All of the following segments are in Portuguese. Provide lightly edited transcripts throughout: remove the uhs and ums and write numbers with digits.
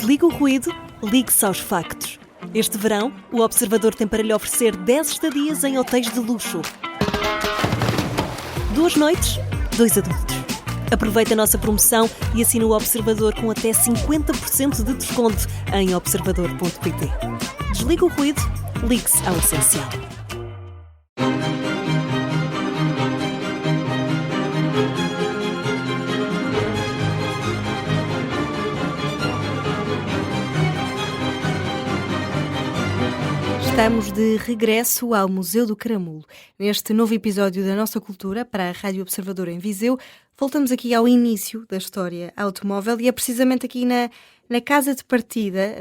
Desliga o ruído, ligue-se aos factos. Este verão, o Observador tem para lhe oferecer 10 estadias em hotéis de luxo. 2 noites, 2 adultos. Aproveite a nossa promoção e assine o Observador com até 50% de desconto em observador.pt. Desliga o ruído, ligue-se ao essencial. Estamos de regresso ao Museu do Caramulo. Neste novo episódio da Nossa Cultura, para a Rádio Observador em Viseu, voltamos aqui ao início da história automóvel e é precisamente aqui na casa de partida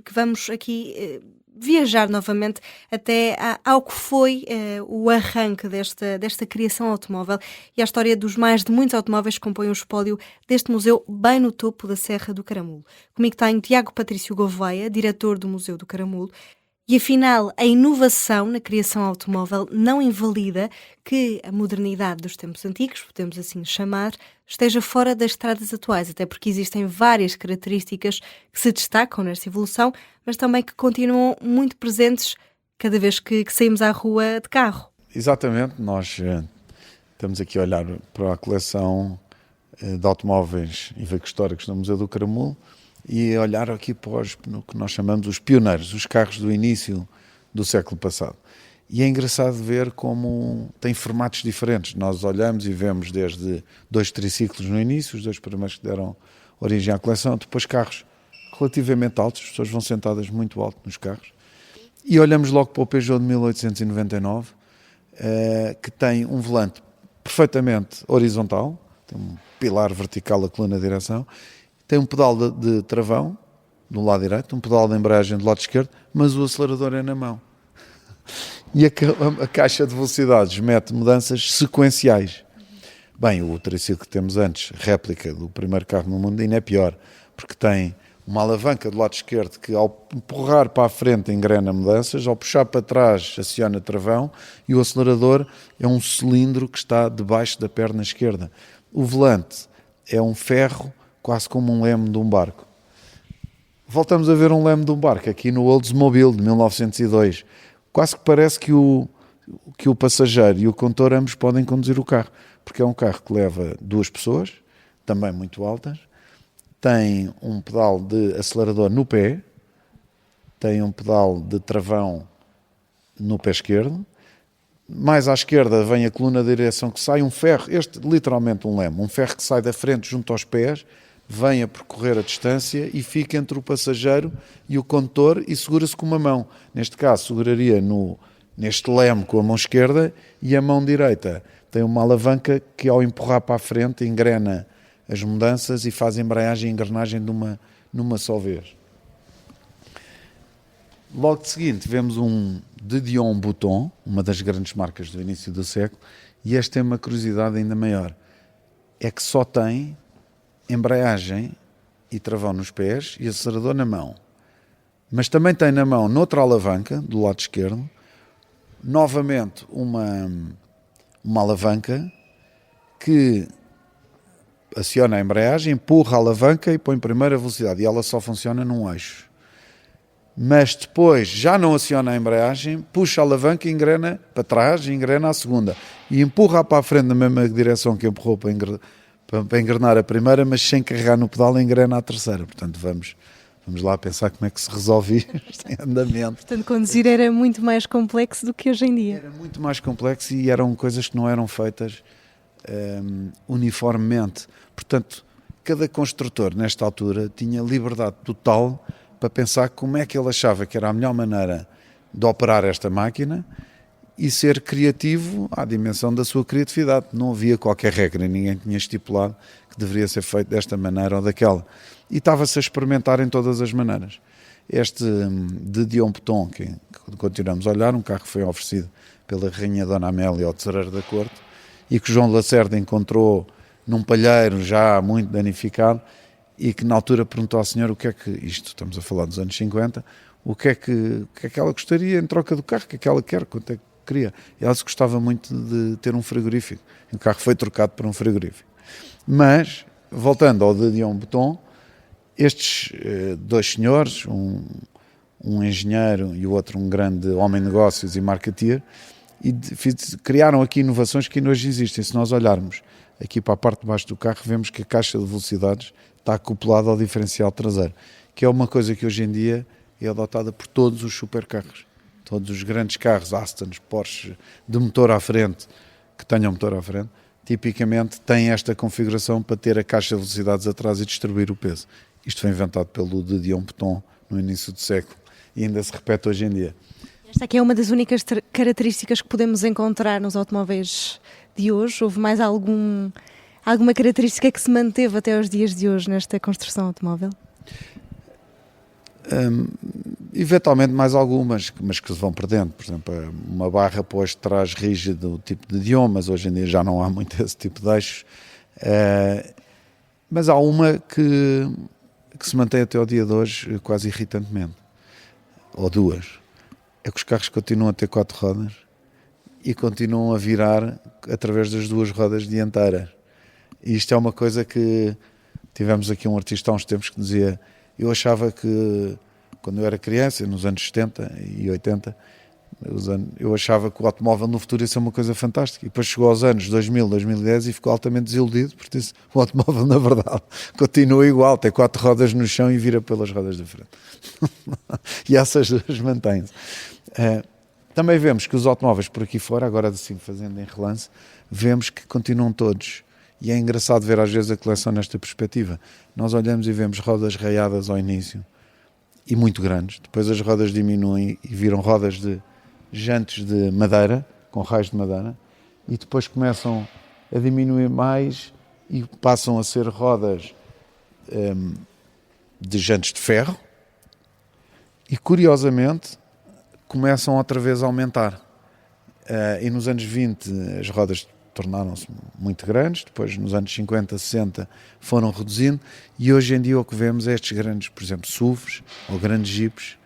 que vamos aqui viajar novamente até ao que foi o arranque desta criação automóvel e a história dos mais de muitos automóveis que compõem o espólio deste museu bem no topo da Serra do Caramulo. Comigo tenho Tiago Patrício Gouveia, diretor do Museu do Caramulo. E afinal, a inovação na criação automóvel não invalida que a modernidade dos tempos antigos, podemos assim chamar, esteja fora das estradas atuais, até porque existem várias características que se destacam nesta evolução, mas também que continuam muito presentes cada vez que saímos à rua de carro. Exatamente, nós estamos aqui a olhar para a coleção de automóveis e veículos históricos no Museu do Caramulo, e olhar aqui para o que nós chamamos os pioneiros, os carros do início do século passado. E é engraçado ver como tem formatos diferentes. Nós olhamos e vemos desde 2 triciclos no início, os 2 primeiros que deram origem à coleção, depois carros relativamente altos, as pessoas vão sentadas muito alto nos carros, e olhamos logo para o Peugeot de 1899, que tem um volante perfeitamente horizontal, tem um pilar vertical a coluna de direção, tem um pedal de travão do lado direito, um pedal de embreagem do lado esquerdo, mas o acelerador é na mão. E a caixa de velocidades mete mudanças sequenciais. Bem, o triciclo que temos antes, réplica do primeiro carro no mundo, ainda é pior, porque tem uma alavanca do lado esquerdo que ao empurrar para a frente engrena mudanças, ao puxar para trás aciona travão, e o acelerador é um cilindro que está debaixo da perna esquerda. O volante é um ferro quase como um leme de um barco. Voltamos a ver um leme de um barco aqui no Oldsmobile de 1902. Quase que parece que o passageiro e o condutor ambos podem conduzir o carro, porque é um carro que leva 2 pessoas, também muito altas, tem um pedal de acelerador no pé, tem um pedal de travão no pé esquerdo, mais à esquerda vem a coluna de direção que sai, um ferro, este literalmente um leme, um ferro que sai da frente junto aos pés, vem a percorrer a distância e fica entre o passageiro e o condutor e segura-se com uma mão. Neste caso, seguraria neste leme com a mão esquerda, e a mão direita tem uma alavanca que, ao empurrar para a frente, engrena as mudanças e faz embreagem e engrenagem numa só vez. Logo de seguinte, vemos um de Dion Bouton, uma das grandes marcas do início do século, e esta é uma curiosidade ainda maior. É que só tem embreagem e travão nos pés e acelerador na mão. Mas também tem na mão, noutra alavanca, do lado esquerdo, novamente uma alavanca que aciona a embreagem, empurra a alavanca e põe primeira velocidade. E ela só funciona num eixo. Mas depois já não aciona a embreagem, puxa a alavanca e engrena para trás, e engrena a segunda. E empurra para a frente na mesma direção que empurrou para engrenar a primeira, mas sem carregar no pedal, engrena a terceira. Portanto, vamos lá pensar como é que se resolve isto em andamento. Portanto, conduzir era muito mais complexo do que hoje em dia. Era muito mais complexo e eram coisas que não eram feitas uniformemente. Portanto, cada construtor, nesta altura, tinha liberdade total para pensar como é que ele achava que era a melhor maneira de operar esta máquina e ser criativo à dimensão da sua criatividade. Não havia qualquer regra, ninguém tinha estipulado que deveria ser feito desta maneira ou daquela. E estava-se a experimentar em todas as maneiras. Este de Dion Bouton, que continuamos a olhar, um carro que foi oferecido pela Rainha Dona Amélia ao tesoureiro da corte e que João de Lacerda encontrou num palheiro já muito danificado e que na altura perguntou ao senhor o que é que, isto estamos a falar dos anos 50, o que é que ela gostaria em troca do carro, o que é que ela quer, quanto é que queria. E ela se gostava muito de ter um frigorífico. O carro foi trocado por um frigorífico. Mas, voltando ao de Dion Bouton, Estes dois senhores, um engenheiro e o outro um grande homem de negócios e marketeer, e criaram aqui inovações que ainda hoje existem. Se nós olharmos aqui para a parte de baixo do carro, vemos que a caixa de velocidades está acoplada ao diferencial traseiro, que é uma coisa que hoje em dia é adotada por todos os supercarros. Todos os grandes carros, Astons, Porsche, de motor à frente, que tenham motor à frente, tipicamente têm esta configuração para ter a caixa de velocidades atrás e distribuir o peso. Isto foi inventado pelo Didion Peton no início do século e ainda se repete hoje em dia. Esta aqui é uma das únicas características que podemos encontrar nos automóveis de hoje. Houve mais alguma característica que se manteve até aos dias de hoje nesta construção automóvel? Eventualmente mais algumas, mas que se vão perdendo. Por exemplo, uma barra pôs de trás rígido, tipo de Dion, mas hoje em dia já não há muito esse tipo de eixos. Mas há uma que se mantém até ao dia de hoje quase irritantemente, ou duas. É que os carros continuam a ter 4 rodas e continuam a virar através das 2 rodas dianteiras. E isto é uma coisa que tivemos aqui um artista há uns tempos que dizia: eu achava que quando eu era criança, nos anos 70 e 80, eu achava que o automóvel no futuro ia ser uma coisa fantástica. E depois chegou aos anos 2000, 2010 e ficou altamente desiludido, porque disse: o automóvel, na verdade, continua igual, tem 4 rodas no chão e vira pelas rodas da frente. E essas duas mantêm-se. Também vemos que os automóveis por aqui fora, agora assim fazendo em relance, vemos que continuam todos. E é engraçado ver às vezes a coleção nesta perspectiva. Nós olhamos e vemos rodas raiadas ao início e muito grandes. Depois as rodas diminuem e viram rodas de jantes de madeira, com raios de madeira, e depois começam a diminuir mais e passam a ser rodas de jantes de ferro e, curiosamente, começam outra vez a aumentar. E nos anos 20 as rodas tornaram-se muito grandes, depois nos anos 50, 60 foram reduzindo e hoje em dia o que vemos é estes grandes, por exemplo, SUVs ou grandes Jeeps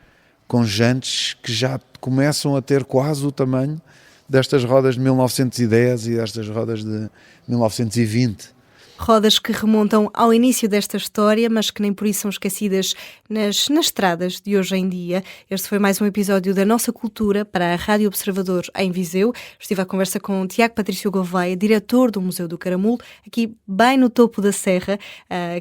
com jantes que já começam a ter quase o tamanho destas rodas de 1910 e destas rodas de 1920. Rodas que remontam ao início desta história, mas que nem por isso são esquecidas nas estradas de hoje em dia. Este foi mais um episódio da Nossa Cultura para a Rádio Observador em Viseu. Estive à conversa com o Tiago Patrício Gouveia, diretor do Museu do Caramulo, aqui bem no topo da serra,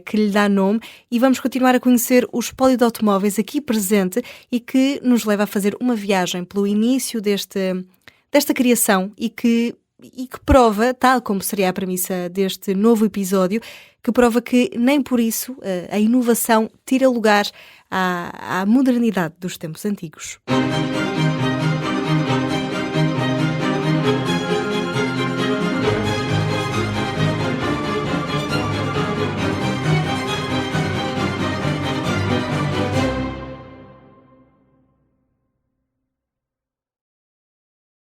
que lhe dá nome, e vamos continuar a conhecer o espólio de automóveis aqui presente e que nos leva a fazer uma viagem pelo início desta criação e que prova, tal como seria a premissa deste novo episódio, que prova que nem por isso a inovação tira lugar à modernidade dos tempos antigos.